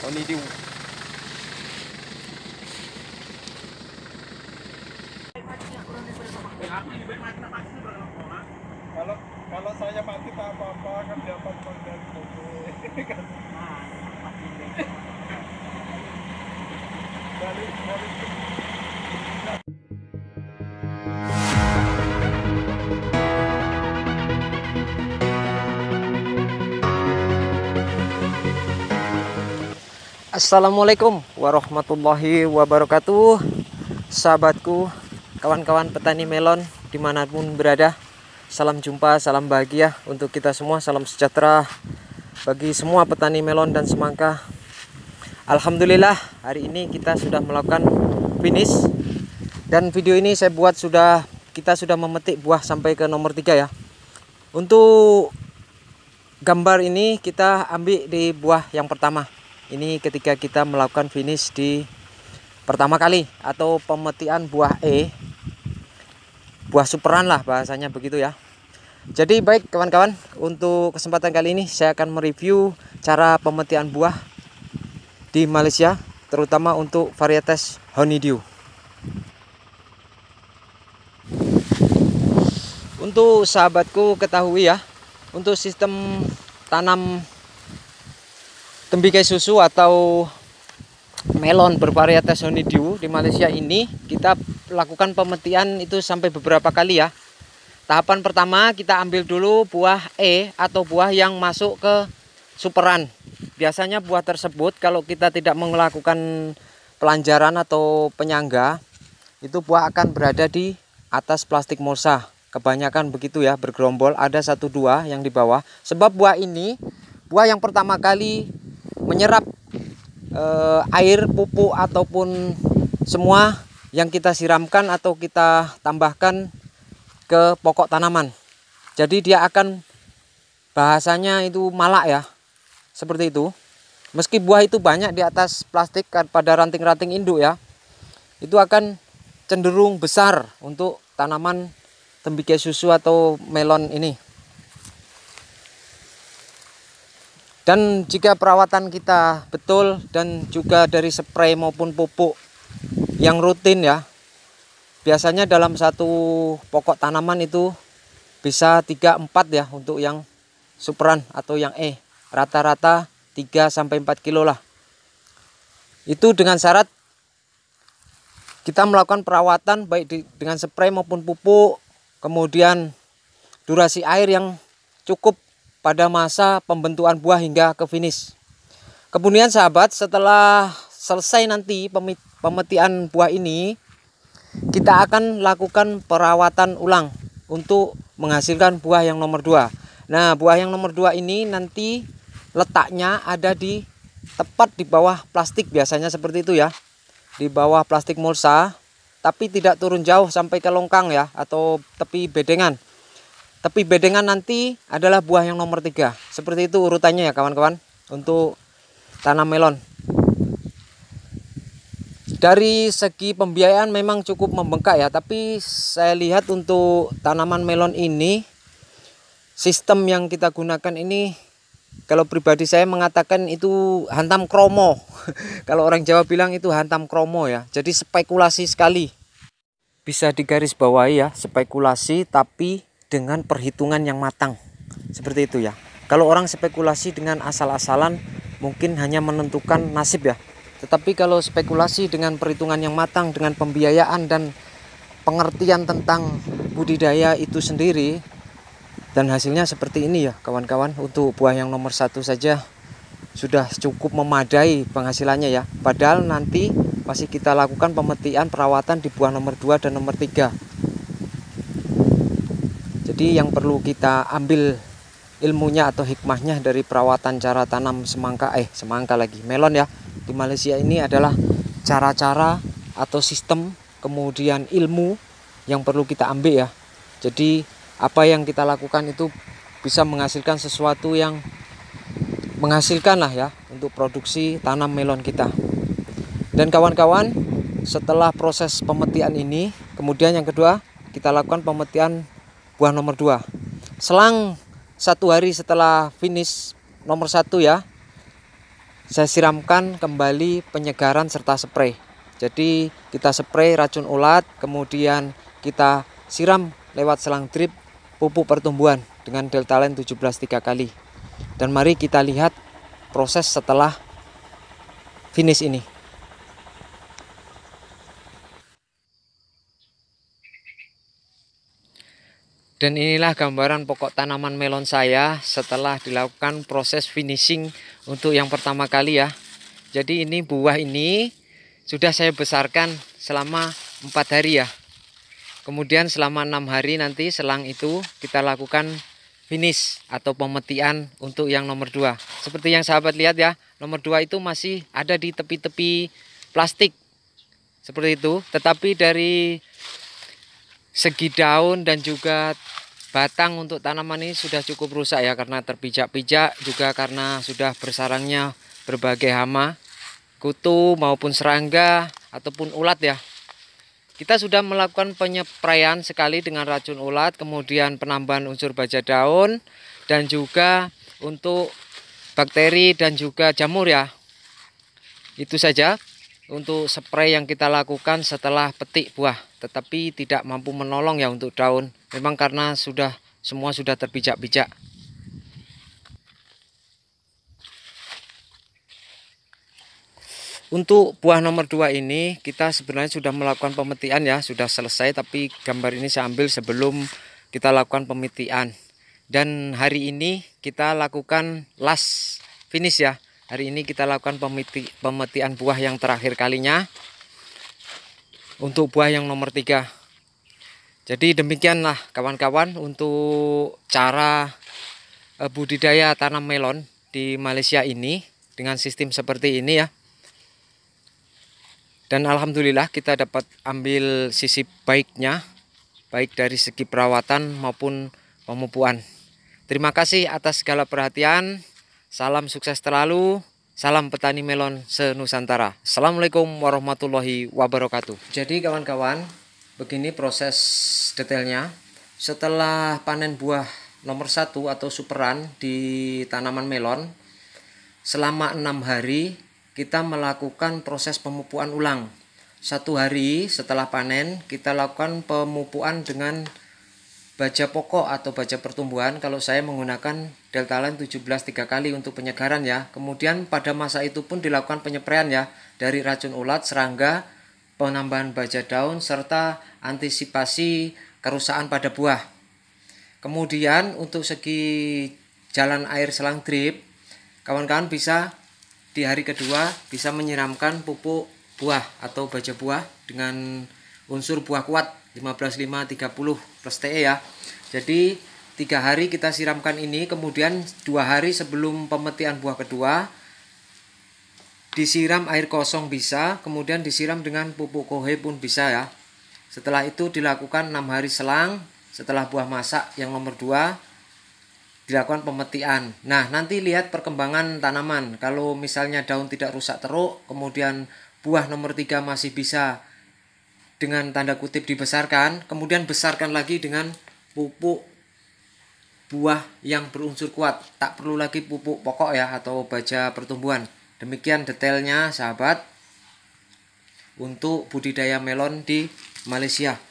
honeydew. Kalau saya mati tak apa-apa kan dapat dari foto. Dari Assalamualaikum warahmatullahi wabarakatuh, sahabatku, kawan-kawan petani melon dimanapun berada. Salam jumpa, salam bahagia untuk kita semua, salam sejahtera bagi semua petani melon dan semangka. Alhamdulillah, hari ini kita sudah melakukan finish, dan video ini saya buat kita sudah memetik buah sampai ke nomor 3 ya. Untuk gambar ini kita ambil di buah yang pertama. Ini ketika kita melakukan finish di pertama kali atau pemetian buah buah superan lah bahasanya begitu ya. Jadi baik kawan-kawan, untuk kesempatan kali ini saya akan mereview cara pemetian buah di Malaysia, terutama untuk varietas honeydew. Untuk sahabatku ketahui ya, untuk sistem tanam tembikai susu atau melon bervarietas honeydew di Malaysia ini, kita lakukan pemetian itu sampai beberapa kali ya. Tahapan pertama kita ambil dulu buah atau buah yang masuk ke superan. Biasanya buah tersebut kalau kita tidak melakukan pelanjaran atau penyangga, itu buah akan berada di atas plastik mulsa. Kebanyakan begitu ya, bergerombol, ada 1-2 yang di bawah. Sebab buah ini, buah yang pertama kali menyerap air, pupuk ataupun semua yang kita siramkan atau kita tambahkan ke pokok tanaman. Jadi dia akan, bahasanya itu malak ya, seperti itu. Meski buah itu banyak di atas plastik pada ranting-ranting induk ya, itu akan cenderung besar untuk tanaman tembikai susu atau melon ini. Dan jika perawatan kita betul dan juga dari spray maupun pupuk yang rutin ya, biasanya dalam satu pokok tanaman itu bisa 3-4 ya untuk yang superan atau yang rata-rata 3-4 kilo lah. Itu dengan syarat kita melakukan perawatan baik dengan spray maupun pupuk, kemudian durasi air yang cukup pada masa pembentukan buah hingga ke finish. Kemudian sahabat, setelah selesai nanti pemetian buah ini, kita akan lakukan perawatan ulang untuk menghasilkan buah yang nomor 2. Nah, buah yang nomor 2 ini nanti letaknya ada di tepat di bawah plastik, biasanya seperti itu ya. Di bawah plastik mulsa, tapi tidak turun jauh sampai ke longkang ya, atau tepi bedengan. Tepi bedengan nanti adalah buah yang nomor 3. Seperti itu urutannya ya kawan-kawan untuk tanam melon. Dari segi pembiayaan memang cukup membengkak ya, tapi saya lihat untuk tanaman melon ini, sistem yang kita gunakan ini, kalau pribadi saya mengatakan itu hantam kromo. Kalau orang Jawa bilang itu hantam kromo ya. Jadi spekulasi sekali. Bisa digarisbawahi ya, spekulasi tapi dengan perhitungan yang matang, seperti itu ya. Kalau orang spekulasi dengan asal-asalan mungkin hanya menentukan nasib ya, tetapi kalau spekulasi dengan perhitungan yang matang, dengan pembiayaan dan pengertian tentang budidaya itu sendiri, dan hasilnya seperti ini ya kawan-kawan. Untuk buah yang nomor 1 saja sudah cukup memadai penghasilannya ya, padahal nanti masih kita lakukan pemetian perawatan di buah nomor 2 dan nomor 3. Jadi yang perlu kita ambil ilmunya atau hikmahnya dari perawatan cara tanam semangka melon ya di Malaysia ini adalah cara-cara atau sistem, kemudian ilmu yang perlu kita ambil ya. Jadi apa yang kita lakukan itu bisa menghasilkan sesuatu yang menghasilkan lah ya untuk produksi tanam melon kita. Dan kawan-kawan, setelah proses pemetian ini, kemudian yang kedua kita lakukan pemetian buah nomor 2. Selang 1 hari setelah finish nomor 1 ya, saya siramkan kembali penyegaran serta spray. Jadi kita spray racun ulat, kemudian kita siram lewat selang drip pupuk pertumbuhan dengan Deltalene 17 3 kali. Dan mari kita lihat proses setelah finish ini. Dan inilah gambaran pokok tanaman melon saya setelah dilakukan proses finishing untuk yang pertama kali ya. Jadi ini buah ini sudah saya besarkan selama 4 hari ya. Kemudian selama 6 hari nanti selang itu kita lakukan finish atau pemetian untuk yang nomor 2. Seperti yang sahabat lihat ya, nomor 2 itu masih ada di tepi-tepi plastik seperti itu. Tetapi dari segi daun dan juga batang untuk tanaman ini sudah cukup rusak ya, karena terpijak-pijak, juga karena sudah bersarangnya berbagai hama, kutu maupun serangga ataupun ulat ya. Kita sudah melakukan penyepraian sekali dengan racun ulat, kemudian penambahan unsur baja daun dan juga untuk bakteri dan juga jamur ya. Itu saja untuk spray yang kita lakukan setelah petik buah, tetapi tidak mampu menolong ya untuk daun. Memang karena semua sudah terpijak-pijak. Untuk buah nomor 2 ini kita sebenarnya sudah melakukan pemetian ya, sudah selesai, tapi gambar ini saya ambil sebelum kita lakukan pemetian. Dan hari ini kita lakukan last finish ya. Hari ini kita lakukan pemetian buah yang terakhir kalinya untuk buah yang nomor 3. Jadi demikianlah kawan-kawan untuk cara budidaya tanam melon di Malaysia ini dengan sistem seperti ini ya. Dan alhamdulillah kita dapat ambil sisi baiknya, baik dari segi perawatan maupun pemupukan. Terima kasih atas segala perhatian. Salam sukses terlalu. Salam petani melon se-Nusantara. Assalamualaikum warahmatullahi wabarakatuh. Jadi kawan-kawan, begini proses detailnya. Setelah panen buah nomor 1 atau superan di tanaman melon, selama 6 hari kita melakukan proses pemupukan ulang. 1 hari setelah panen kita lakukan pemupukan dengan baja pokok atau baja pertumbuhan. Kalau saya menggunakan Deltalene 17 3 kali untuk penyegaran ya. Kemudian pada masa itu pun dilakukan penyepraian ya, dari racun ulat, serangga, penambahan baja daun, serta antisipasi kerusakan pada buah. Kemudian untuk segi jalan air selang drip, kawan-kawan bisa di hari kedua bisa menyiramkan pupuk buah atau baja buah dengan unsur buah kuat 15-5-30 plus TE ya. Jadi 3 hari kita siramkan ini, kemudian 2 hari sebelum pemetian buah kedua disiram air kosong bisa, kemudian disiram dengan pupuk kohe pun bisa ya. Setelah itu dilakukan 6 hari selang setelah buah masak yang nomor 2 dilakukan pemetian. Nah, nanti lihat perkembangan tanaman. Kalau misalnya daun tidak rusak teruk, kemudian buah nomor 3 masih bisa dengan tanda kutip dibesarkan, kemudian besarkan lagi dengan pupuk buah yang berunsur kuat. Tak perlu lagi pupuk pokok ya atau baja pertumbuhan. Demikian detailnya sahabat untuk budidaya melon di Malaysia.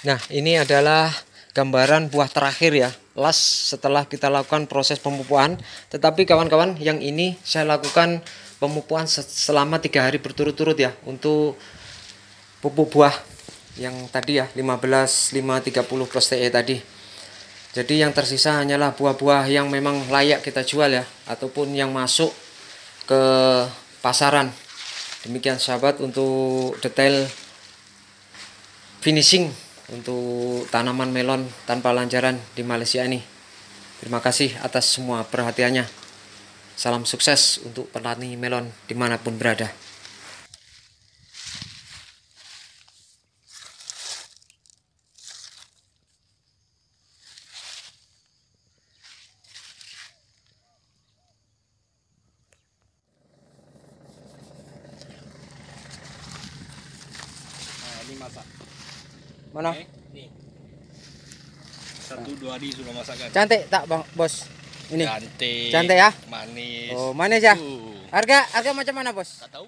Nah, ini adalah gambaran buah terakhir ya, last setelah kita lakukan proses pemupukan. Tetapi kawan-kawan, yang ini saya lakukan pemupukan selama 3 hari berturut-turut ya untuk pupuk buah yang tadi ya 15-5-30 plus TE tadi. Jadi yang tersisa hanyalah buah-buah yang memang layak kita jual ya, ataupun yang masuk ke pasaran. Demikian sahabat untuk detail finishing untuk tanaman melon tanpa lancaran di Malaysia ini. Terima kasih atas semua perhatiannya. Salam sukses untuk petani melon dimanapun berada. Nah, ini masak. Mana? Nih. 1-2 hari sudah masak kan? Cantik tak bang, bos? Ini. Cantik. Cantik ya? Manis. Oh, manis ya? Uh. Harga macam mana, Bos? Nggak tahu.